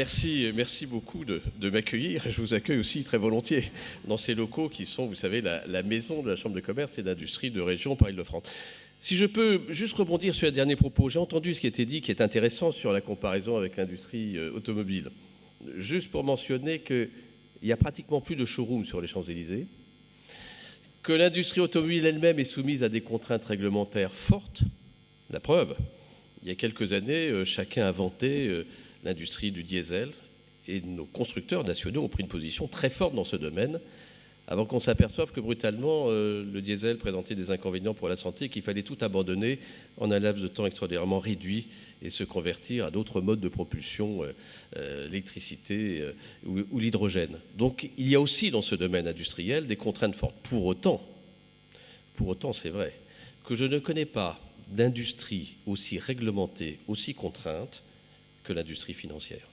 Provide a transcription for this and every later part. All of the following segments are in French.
merci beaucoup de m'accueillir. Je vous accueille aussi très volontiers dans ces locaux qui sont, vous savez, la maison de la Chambre de commerce et d'industrie de région Paris-Île-de-France. Si je peux juste rebondir sur les derniers propos, j'ai entendu ce qui a été dit qui est intéressant sur la comparaison avec l'industrie automobile. Juste pour mentionner qu'il n'y a pratiquement plus de showroom sur les Champs-Élysées, que l'industrie automobile elle-même est soumise à des contraintes réglementaires fortes. La preuve, il y a quelques années, chacun inventait l'industrie du diesel et nos constructeurs nationaux ont pris une position très forte dans ce domaine avant qu'on s'aperçoive que brutalement le diesel présentait des inconvénients pour la santé et qu'il fallait tout abandonner en un laps de temps extraordinairement réduit et se convertir à d'autres modes de propulsion, l'électricité ou l'hydrogène. Donc il y a aussi dans ce domaine industriel des contraintes fortes. Pour autant, c'est vrai que je ne connais pas d'industrie aussi réglementée, aussi contrainte que l'industrie financière.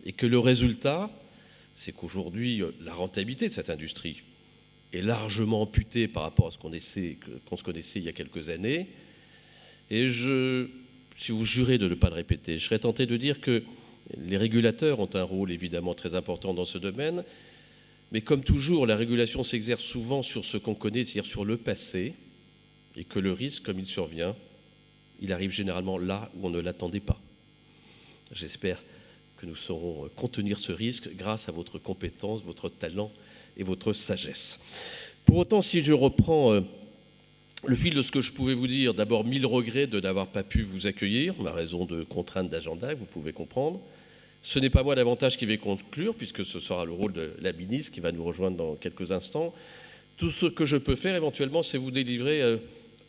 Et que le résultat, c'est qu'aujourd'hui, la rentabilité de cette industrie est largement amputée par rapport à ce qu'on se connaissait il y a quelques années. Et si vous jurez de ne pas le répéter, je serais tenté de dire que les régulateurs ont un rôle évidemment très important dans ce domaine, mais comme toujours, la régulation s'exerce souvent sur ce qu'on connaît, c'est-à-dire sur le passé, et que le risque, comme il survient, il arrive généralement là où on ne l'attendait pas. J'espère que nous saurons contenir ce risque grâce à votre compétence, votre talent et votre sagesse. Pour autant, si je reprends le fil de ce que je pouvais vous dire, d'abord 1000 regrets de n'avoir pas pu vous accueillir, ma raison de contrainte d'agenda, vous pouvez comprendre. Ce n'est pas moi davantage qui vais conclure, puisque ce sera le rôle de la ministre qui va nous rejoindre dans quelques instants. Tout ce que je peux faire éventuellement, c'est vous délivrer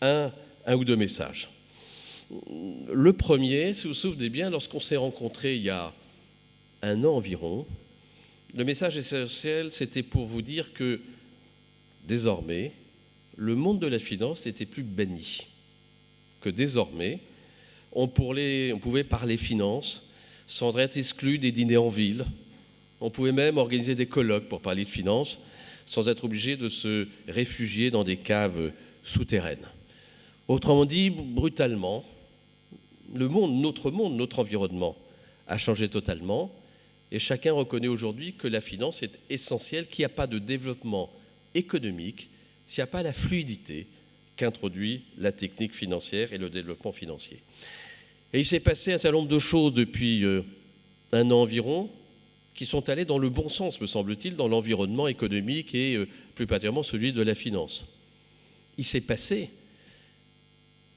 un ou deux messages. Le premier, si vous vous souvenez bien, lorsqu'on s'est rencontrés il y a un an environ, le message essentiel, c'était pour vous dire que désormais, le monde de la finance n'était plus banni. Que désormais, on pouvait parler finance sans être exclu des dîners en ville. On pouvait même organiser des colloques pour parler de finance sans être obligé de se réfugier dans des caves souterraines. Autrement dit, brutalement, notre monde, notre environnement a changé totalement et chacun reconnaît aujourd'hui que la finance est essentielle, qu'il n'y a pas de développement économique s'il n'y a pas la fluidité qu'introduit la technique financière et le développement financier. Et il s'est passé un certain nombre de choses depuis un an environ qui sont allées dans le bon sens, me semble-t-il, dans l'environnement économique et plus particulièrement celui de la finance. Il s'est passé,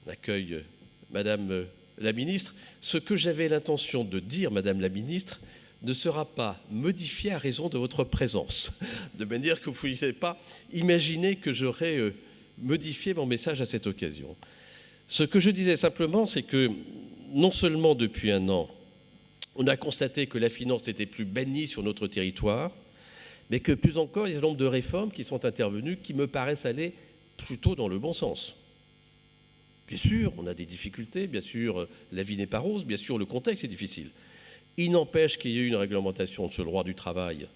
on accueille Madame la Ministre, ce que j'avais l'intention de dire, Madame la Ministre, ne sera pas modifié à raison de votre présence, de manière que vous ne pouvez pas imaginer que j'aurais modifié mon message à cette occasion. Ce que je disais simplement, c'est que non seulement depuis un an, on a constaté que la finance n'était plus bannie sur notre territoire, mais que plus encore, il y a un nombre de réformes qui sont intervenues qui me paraissent aller plutôt dans le bon sens. Bien sûr, on a des difficultés, bien sûr, la vie n'est pas rose, bien sûr, le contexte est difficile. Il n'empêche qu'il y ait eu une réglementation sur le droit du travail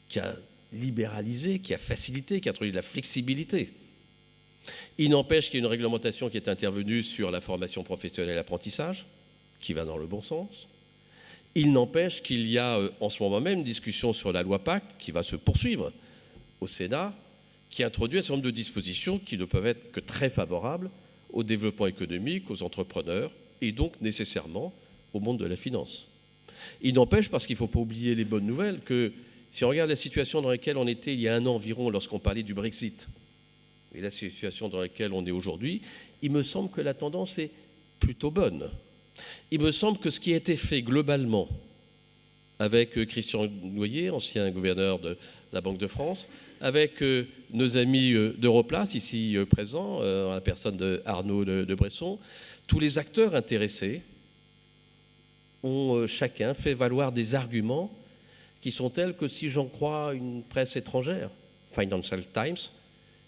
qui a libéralisé, qui a facilité, qui a introduit de la flexibilité. Il n'empêche qu'il y ait une réglementation qui est intervenue sur la formation professionnelle et l'apprentissage, qui va dans le bon sens. Il n'empêche qu'il y a en ce moment même une discussion sur la loi Pacte qui va se poursuivre au Sénat, qui introduit un certain nombre de dispositions qui ne peuvent être que très favorables au développement économique, aux entrepreneurs et donc nécessairement au monde de la finance. Il n'empêche, parce qu'il ne faut pas oublier les bonnes nouvelles, que si on regarde la situation dans laquelle on était il y a un an environ lorsqu'on parlait du Brexit et la situation dans laquelle on est aujourd'hui, il me semble que la tendance est plutôt bonne. Il me semble que ce qui a été fait globalement avec Christian Noyer, ancien gouverneur de la Banque de France, avec nos amis d'Europlace, ici présents, en la personne d'Arnaud de Bresson, tous les acteurs intéressés ont chacun fait valoir des arguments qui sont tels que, si j'en crois une presse étrangère, Financial Times,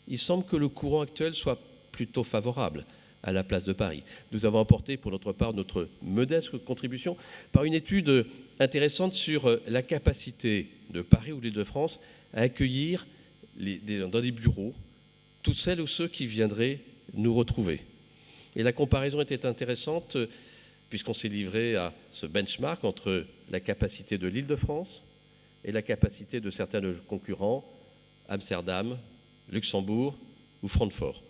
il semble que le courant actuel soit plutôt favorable à la place de Paris. Nous avons apporté pour notre part notre modeste contribution par une étude intéressante sur la capacité de Paris ou l'Île-de-France à accueillir dans des bureaux toutes celles ou ceux qui viendraient nous retrouver. Et la comparaison était intéressante. puisqu'on s'est livré à ce benchmark entre la capacité de l'Île-de-France et la capacité de certains de nos concurrents, Amsterdam, Luxembourg ou Francfort.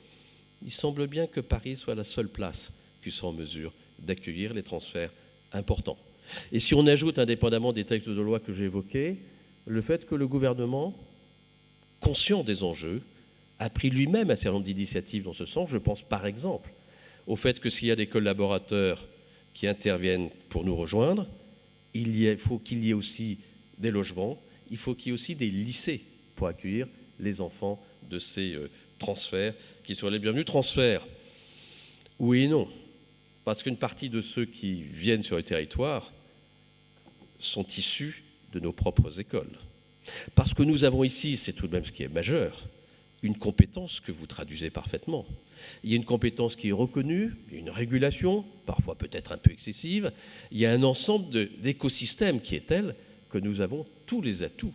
Il semble bien que Paris soit la seule place qui soit en mesure d'accueillir les transferts importants. Et si on ajoute, indépendamment des textes de loi que j'ai évoqués, le fait que le gouvernement, conscient des enjeux, a pris lui-même un certain nombre d'initiatives dans ce sens. Je pense par exemple au fait que s'il y a des collaborateurs qui interviennent pour nous rejoindre, il faut qu'il y ait aussi des logements, il faut qu'il y ait aussi des lycées pour accueillir les enfants de ces transferts qui soient les bienvenus. Transferts, oui et non, parce qu'une partie de ceux qui viennent sur le territoire sont issus de nos propres écoles. Parce que nous avons ici, c'est tout de même ce qui est majeur, une compétence que vous traduisez parfaitement. Il y a une compétence qui est reconnue, une régulation, parfois peut-être un peu excessive. Il y a un ensemble d'écosystèmes qui est tel que nous avons tous les atouts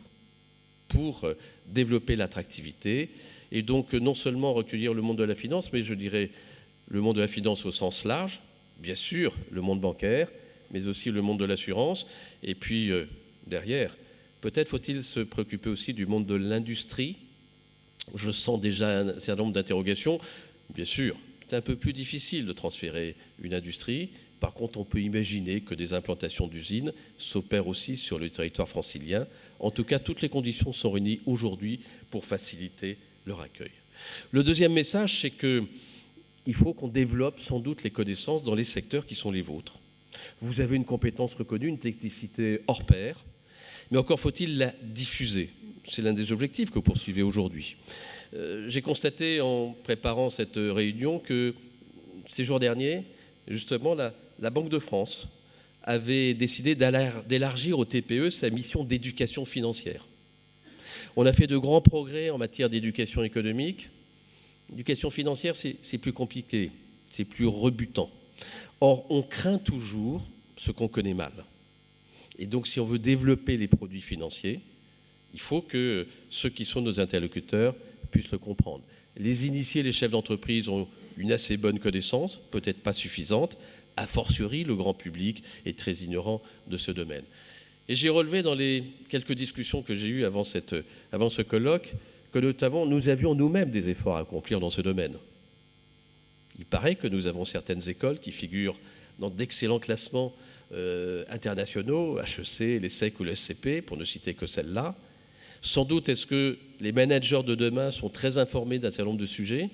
pour développer l'attractivité et donc non seulement recueillir le monde de la finance, mais je dirais le monde de la finance au sens large, bien sûr le monde bancaire, mais aussi le monde de l'assurance. Et puis derrière, peut-être faut-il se préoccuper aussi du monde de l'industrie. Je sens déjà un certain nombre d'interrogations. Bien sûr, c'est un peu plus difficile de transférer une industrie. Par contre, on peut imaginer que des implantations d'usines s'opèrent aussi sur le territoire francilien. En tout cas, toutes les conditions sont réunies aujourd'hui pour faciliter leur accueil. Le deuxième message, c'est qu'il faut qu'on développe sans doute les connaissances dans les secteurs qui sont les vôtres. Vous avez une compétence reconnue, une technicité hors pair, mais encore faut-il la diffuser. C'est l'un des objectifs que vous poursuivez aujourd'hui. J'ai constaté en préparant cette réunion que ces jours derniers, justement, la Banque de France avait décidé d'élargir au TPE sa mission d'éducation financière. On a fait de grands progrès en matière d'éducation économique. L'éducation financière, c'est plus compliqué, c'est plus rebutant. Or, on craint toujours ce qu'on connaît mal. Et donc, si on veut développer les produits financiers, il faut que ceux qui sont nos interlocuteurs puissent le comprendre. Les initiés, les chefs d'entreprise ont une assez bonne connaissance, peut-être pas suffisante, a fortiori le grand public est très ignorant de ce domaine. Et j'ai relevé dans les quelques discussions que j'ai eues avant ce colloque que notamment nous avions nous-mêmes des efforts à accomplir dans ce domaine. Il paraît que nous avons certaines écoles qui figurent dans d'excellents classements internationaux, HEC, l'ESSEC ou l'ESCP, pour ne citer que celle-là. Sans doute est-ce que les managers de demain sont très informés d'un certain nombre de sujets.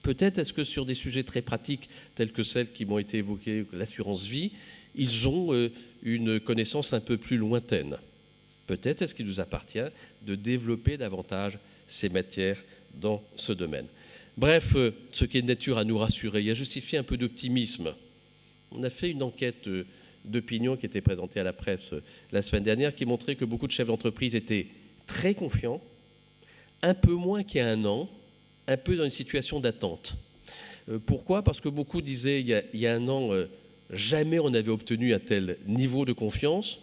Peut-être est-ce que sur des sujets très pratiques, tels que celles qui m'ont été évoquées, l'assurance vie, ils ont une connaissance un peu plus lointaine. Peut-être est-ce qu'il nous appartient de développer davantage ces matières dans ce domaine. Bref, ce qui est de nature à nous rassurer et à justifier un peu d'optimisme. On a fait une enquête d'opinion qui était présentée à la presse la semaine dernière qui montrait que beaucoup de chefs d'entreprise étaient très confiants, un peu moins qu'il y a un an, un peu dans une situation d'attente. Pourquoi ? Parce que beaucoup disaient il y a un an, jamais on n'avait obtenu un tel niveau de confiance,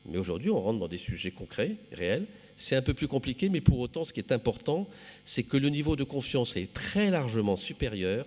mais aujourd'hui on rentre dans des sujets concrets, réels. C'est un peu plus compliqué, mais pour autant, ce qui est important, c'est que le niveau de confiance est très largement supérieur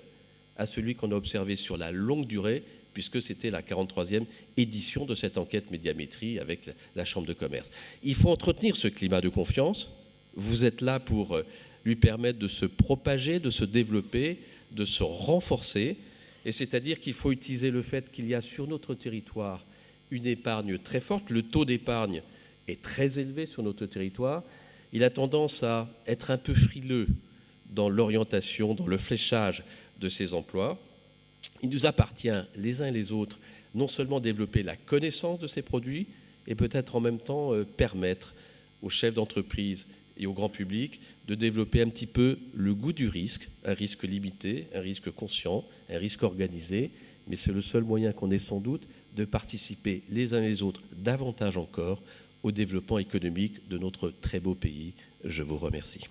à celui qu'on a observé sur la longue durée, puisque c'était la 43e édition de cette enquête médiamétrie avec la Chambre de commerce. Il faut entretenir ce climat de confiance. Vous êtes là pour lui permettre de se propager, de se développer, de se renforcer. Et c'est-à-dire qu'il faut utiliser le fait qu'il y a sur notre territoire une épargne très forte. Le taux d'épargne est très élevé sur notre territoire. Il a tendance à être un peu frileux dans l'orientation, dans le fléchage de ces emplois. Il nous appartient, les uns et les autres, non seulement développer la connaissance de ces produits, et peut-être en même temps permettre aux chefs d'entreprise et au grand public de développer un petit peu le goût du risque, un risque limité, un risque conscient, un risque organisé, mais c'est le seul moyen qu'on ait sans doute de participer les uns et les autres davantage encore au développement économique de notre très beau pays. Je vous remercie.